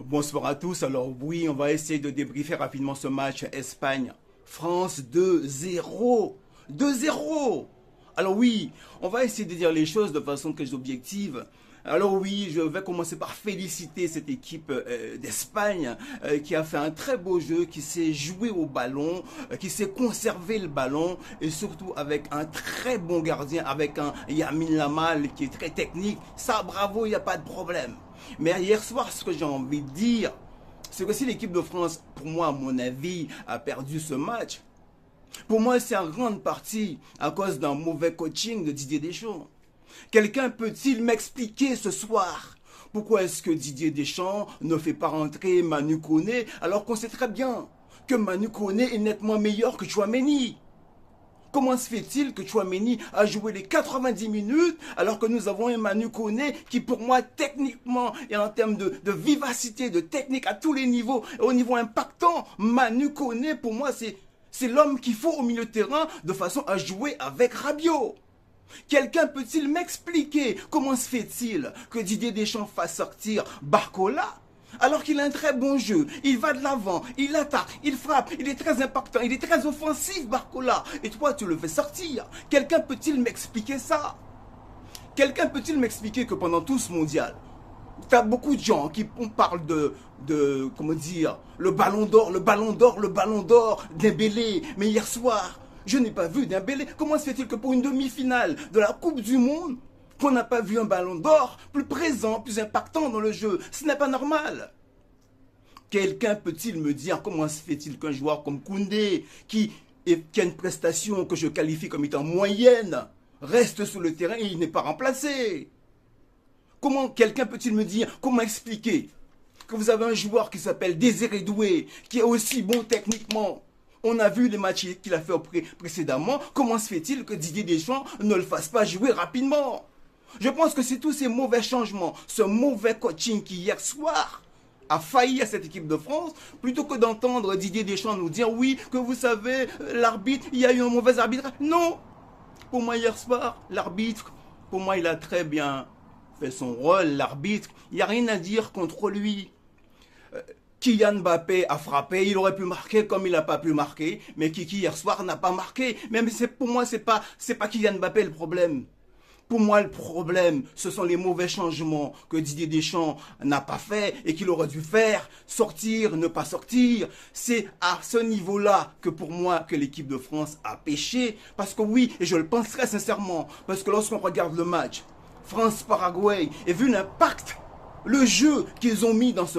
Bonsoir à tous. Alors oui, on va essayer de débriefer rapidement ce match Espagne-France 2-0. 2-0. Alors oui, on va essayer de dire les choses de façon très objective. Alors oui, je vais commencer par féliciter cette équipe d'Espagne qui a fait un très beau jeu, qui s'est joué au ballon, qui s'est conservé le ballon et surtout avec un très bon gardien, avec un Lamine Yamal qui est très technique. Ça, bravo, il n'y a pas de problème. Mais hier soir, ce que j'ai envie de dire, c'est que si l'équipe de France, pour moi, à mon avis, a perdu ce match, pour moi, c'est en grande partie à cause d'un mauvais coaching de Didier Deschamps. Quelqu'un peut-il m'expliquer ce soir pourquoi est-ce que Didier Deschamps ne fait pas rentrer Manu Koné alors qu'on sait très bien que Manu Koné est nettement meilleur que Tchouaméni? Comment se fait-il que Tchouaméni a joué les 90 minutes alors que nous avons un Manu Koné qui pour moi techniquement et en termes de vivacité, de technique à tous les niveaux, et au niveau impactant, Manu Koné pour moi c'est l'homme qu'il faut au milieu de terrain de façon à jouer avec Rabiot. Quelqu'un peut-il m'expliquer comment se fait-il que Didier Deschamps fasse sortir Barcola alors qu'il a un très bon jeu, il va de l'avant, il attaque, il frappe, il est très impactant, il est très offensif Barcola, et toi tu le fais sortir? Quelqu'un peut-il m'expliquer ça? Quelqu'un peut-il m'expliquer que pendant tout ce mondial, tu as beaucoup de gens qui parlent comment dire, le ballon d'or, le ballon d'or, le ballon d'or, Dembélé, mais hier soir, je n'ai pas vu Dembélé. Comment se fait-il que pour une demi-finale de la Coupe du Monde, qu'on n'a pas vu un ballon d'or plus présent, plus impactant dans le jeu? Ce n'est pas normal. Quelqu'un peut-il me dire comment se fait-il qu'un joueur comme Koundé, qui a une prestation que je qualifie comme étant moyenne, reste sur le terrain et il n'est pas remplacé? Comment quelqu'un peut-il me dire, comment expliquer que vous avez un joueur qui s'appelle Désiré Doué, qui est aussi bon techniquement? On a vu les matchs qu'il a fait précédemment. Comment se fait-il que Didier Deschamps ne le fasse pas jouer rapidement? Je pense que c'est tous ces mauvais changements, ce mauvais coaching qui hier soir a failli à cette équipe de France, plutôt que d'entendre Didier Deschamps nous dire oui, que vous savez, l'arbitre, il y a eu un mauvais arbitre. Non! Pour moi hier soir, l'arbitre, pour moi il a très bien fait son rôle, l'arbitre. Il n'y a rien à dire contre lui. Kylian Mbappé a frappé, il aurait pu marquer comme il n'a pas pu marquer, mais Kiki hier soir n'a pas marqué. Mais pour moi, c'est pas Kylian Mbappé le problème. Pour moi, le problème, ce sont les mauvais changements que Didier Deschamps n'a pas fait et qu'il aurait dû faire, sortir, ne pas sortir. C'est à ce niveau-là que pour moi, que l'équipe de France a péché. Parce que oui, et je le pense très sincèrement, parce que lorsqu'on regarde le match, France-Paraguay, et vu l'impact, le jeu qu'ils ont mis dans ce